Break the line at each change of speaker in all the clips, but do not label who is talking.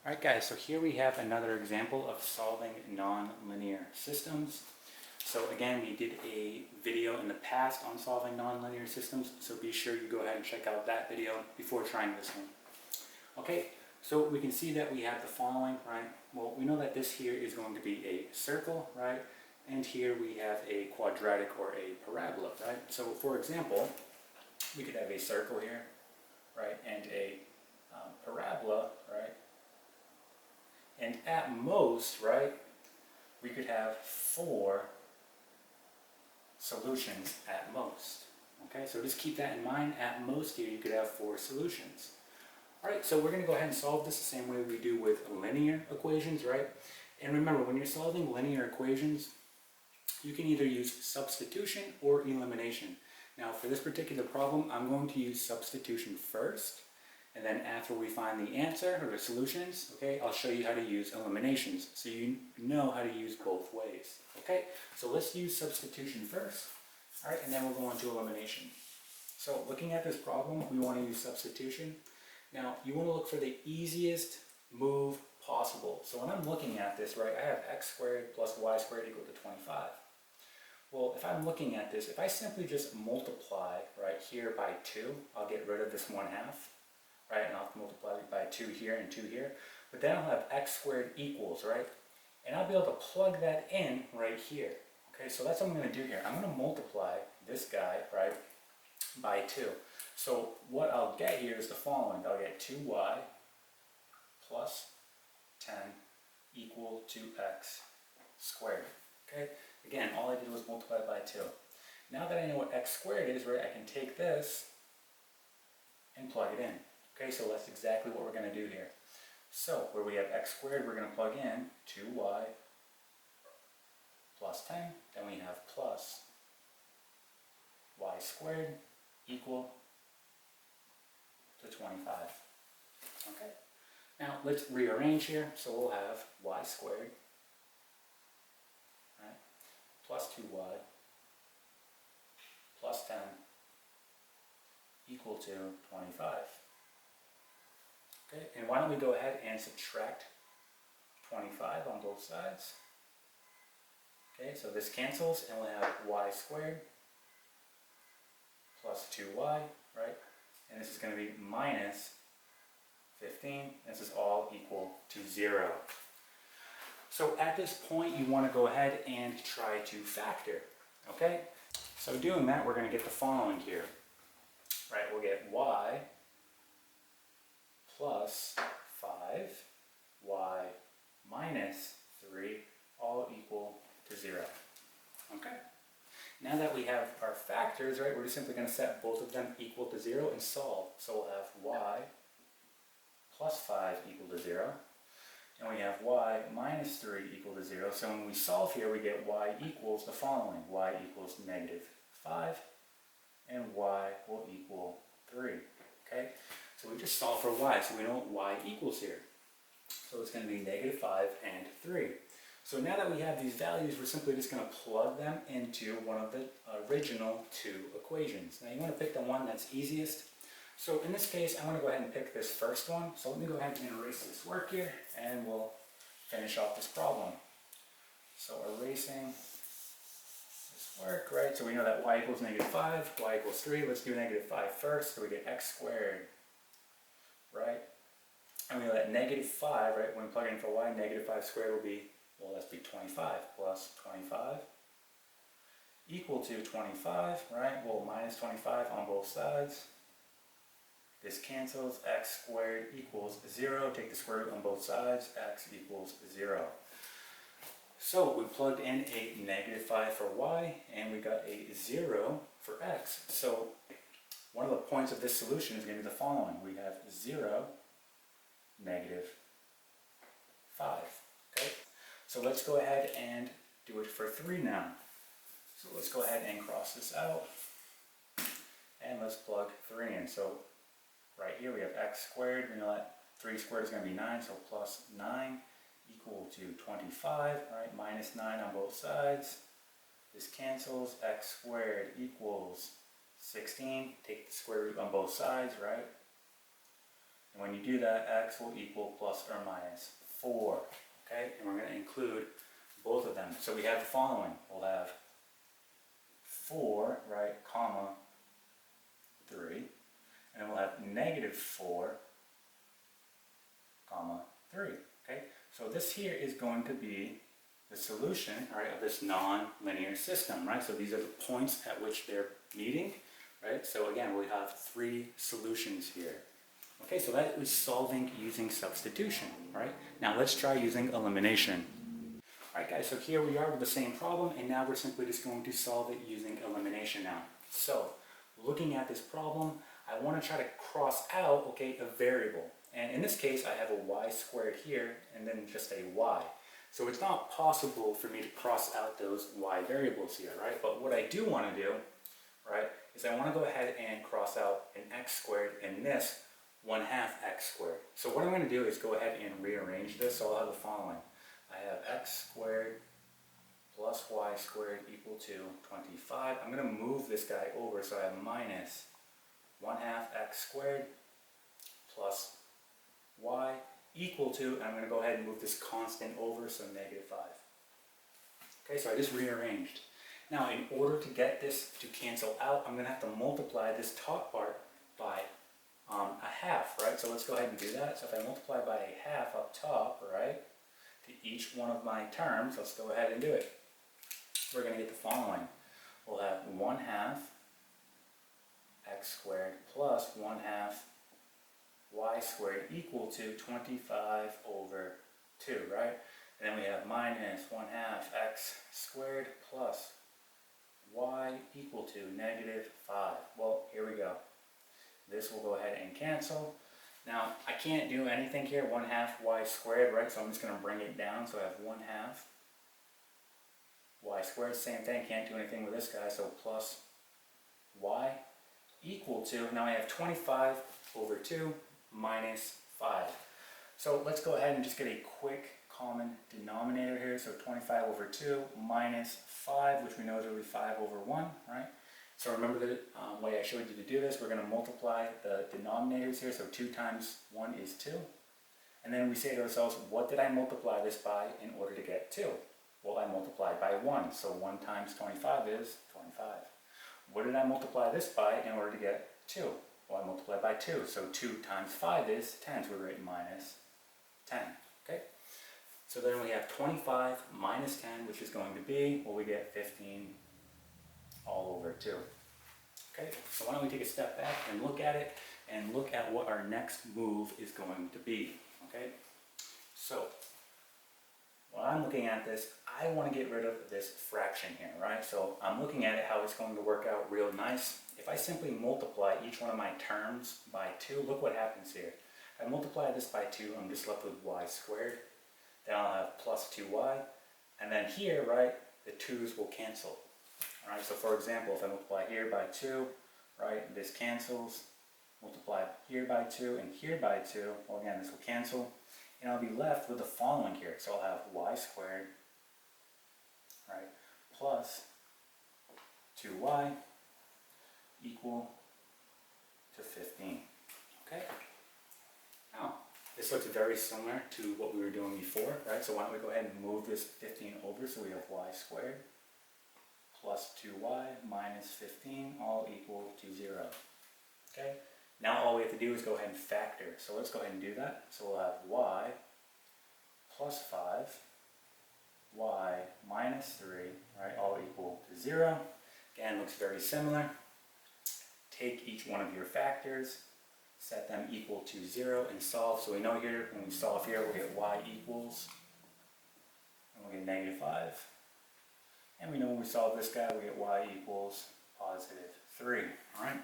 Alright guys, so here we have another example of solving nonlinear systems. So again, we did a video in the past on solving nonlinear systems, so be sure you go ahead and check out that video before trying this one. Okay, so we can see that we have the following, right? Well, we know that this here is going to be a circle, right? And here we have a quadratic or a parabola, right? So for example, we could have a circle here, right? And a parabola, right? And at most, right, we could have 4 solutions at most. Okay, so just keep that in mind. At most here, you could have 4 solutions. All right, so we're going to go ahead and solve this the same way we do with linear equations, right? And remember, when you're solving linear equations, you can either use substitution or elimination. Now, for this particular problem, I'm going to use substitution first. And then after we find the answer or the solutions, okay, I'll show you how to use eliminations so you know how to use both ways. Okay, so let's use substitution first. All right, and then we'll go on to elimination. So looking at this problem, we want to use substitution. Now, you want to look for the easiest move possible. So when I'm looking at this, right, I have x squared plus y squared equal to 25. Well, if I'm looking at this, if I simply just multiply right here by 2, I'll get rid of this 1/2. Right, and I'll multiply it by 2 here and 2 here, but then I'll have x squared equals, right, and I'll be able to plug that in right here. Okay, so that's what I'm going to do here. I'm going to multiply this guy, right, by 2. So what I'll get here is the following. I'll get 2y plus 10 equal to x squared. Okay, again, all I did was multiply by 2. Now that I know what x squared is, right, I can take this and plug it in. Okay, so that's exactly what we're going to do here. So, where we have x squared, we're going to plug in 2y plus 10, then we have plus y squared equal to 25. Okay, now let's rearrange here. So we'll have y squared, right, plus 2y plus 10 equal to 25. Okay, and why don't we go ahead and subtract 25 on both sides. Okay, so this cancels and we'll have y squared plus 2y, right? And this is going to be minus 15. This is all equal to 0. So at this point, you want to go ahead and try to factor. Okay, so doing that, we're going to get the following here. Right, we'll get y plus 5, y minus 3, all equal to 0. Okay. Now that we have our factors, right, we're just simply going to set both of them equal to 0 and solve. So we'll have y plus 5 equal to 0, and we have y minus 3 equal to 0. So when we solve here, we get y equals the following. Y equals negative 5, and y will equal 3. Okay? So we just solve for y, so we know what y equals here. So it's going to be negative 5 and 3. So now that we have these values, we're simply just going to plug them into one of the original 2 equations. Now you want to pick the one that's easiest. So in this case, I want to go ahead and pick this first one. So let me go ahead and erase this work here, and we'll finish off this problem. So erasing this work, right? So we know that y equals negative 5, y equals 3. Let's do negative 5 first. So we get x squared, right? And we know that negative 5, right, when we plug in for y, negative 5 squared will be, well, let's be 25 plus 25 equal to 25, right? Well, minus 25 on both sides. This cancels. X squared equals 0. Take the square root on both sides. X equals 0. So we plugged in a negative 5 for y, and we got a 0 for x. So one of the points of this solution is going to be the following. We have 0, negative 5. Okay? So let's go ahead and do it for 3 now. So let's go ahead and cross this out. And let's plug 3 in. So right here we have x squared. We know that 3 squared is going to be 9, so plus 9 equal to 25, right? Minus 9 on both sides. This cancels. X squared equals 16. Take the square root on both sides, right? And when you do that, x will equal plus or minus 4. Okay, and we're going to include both of them. So we have the following. We'll have 4, right, comma 3. And then we'll have negative 4, comma 3. Okay, so this here is going to be the solution, right, of this non-linear system, right? So these are the points at which they're meeting, right? So again, we have 3 solutions here. Okay, so that was solving using substitution, right? Now let's try using elimination. Alright guys, so here we are with the same problem, and now we're simply just going to solve it using elimination now. So, looking at this problem, I want to try to cross out, okay, a variable. And in this case, I have a y squared here, and then just a y. So it's not possible for me to cross out those y variables here, right? But what I do want to do, right, is I want to go ahead and cross out an x squared and this 1/2 x squared. So what I'm going to do is go ahead and rearrange this, so I'll have the following. I have x squared plus y squared equal to 25. I'm going to move this guy over, so I have minus 1/2 x squared plus y equal to, and I'm going to go ahead and move this constant over, so negative 5. Okay, so I just rearranged. Now, in order to get this to cancel out, I'm going to have to multiply this top part by a half, right? So let's go ahead and do that. So if I multiply by a half up top, right, to each one of my terms, let's go ahead and do it. We're going to get the following. We'll have 1/2 x squared plus 1/2 y squared equal to 25 over 2, right? And then we have minus 1/2 x squared plus y equal to negative 5. Well, here we go. This will go ahead and cancel. Now, I can't do anything here, 1/2 y squared, right? So I'm just going to bring it down. So I have 1/2 y squared, same thing, can't do anything with this guy, so plus y equal to, now I have 25 over 2 minus 5. So let's go ahead and just get a quick common denominator here. So 25 over 2 minus 5, which we know is really 5 over 1, right? So remember the way I showed you to do this. We're going to multiply the denominators here. So 2 times 1 is 2. And then we say to ourselves, what did I multiply this by in order to get 2? Well, I multiplied by 1. So 1 times 25 is 25. What did I multiply this by in order to get 2? Well, I multiplied by 2. So 2 times 5 is 10. So we're writing minus 10. Okay? So then we have 25 minus 10, which is going to be, well, we get 15 all over 2. Okay, so why don't we take a step back and look at it, and look at what our next move is going to be. Okay, so when I'm looking at this, I want to get rid of this fraction here, right? So I'm looking at it, how it's going to work out real nice. If I simply multiply each one of my terms by 2, look what happens here. If I multiply this by 2, I'm just left with y squared. Then I'll have plus 2y. And then here, right, the 2's will cancel. Alright, so for example, if I multiply here by 2, right, this cancels. Multiply here by 2 and here by 2, well again, this will cancel. And I'll be left with the following here. So I'll have y squared, right, plus 2y equal to 15. Okay? Now, this looks very similar to what we were doing before, right? So why don't we go ahead and move this 15 over, so we have y squared plus 2y minus 15 all equal to 0. Okay? Now all we have to do is go ahead and factor. So let's go ahead and do that. So we'll have y plus 5, y minus 3, right, all equal to 0. Again, looks very similar. Take each one of your factors, set them equal to 0, and solve. So we know here, when we solve here, we'll get y equals, and we'll get negative 5. And we know when we solve this guy, we get y equals positive 3. Alright?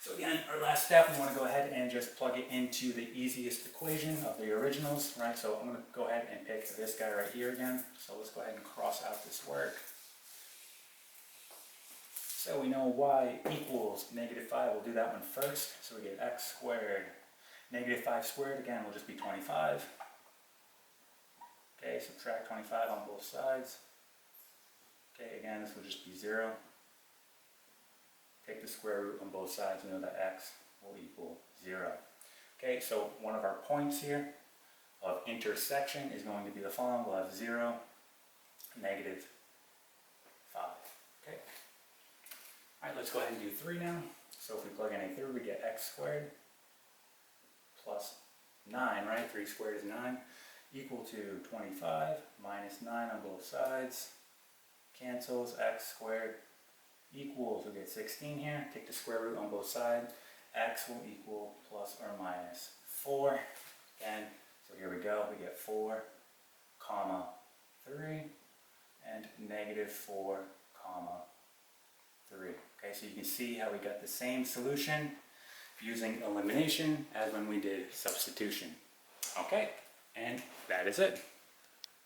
So again, our last step, we want to go ahead and just plug it into the easiest equation of the originals, right? So I'm going to go ahead and pick this guy right here again. So let's go ahead and cross out this work. So we know y equals negative 5. We'll do that one first. So we get x squared. Negative 5 squared, again, will just be 25. Okay, subtract 25 on both sides. Okay, again, this will just be 0. Take the square root on both sides, we know that x will equal 0. Okay, so one of our points here of intersection is going to be the following. We'll have 0, negative 5. Okay. Alright, let's go ahead and do 3 now. So if we plug in a 3, we get x squared plus 9, right? 3 squared is 9, equal to 25 minus 9 on both sides. Cancels, x squared equals, we get 16 here. Take the square root on both sides. X will equal plus or minus 4. Again, so here we go. We get 4, comma 3, and negative 4, comma 3. Okay, so you can see how we got the same solution using elimination as when we did substitution. Okay, and that is it.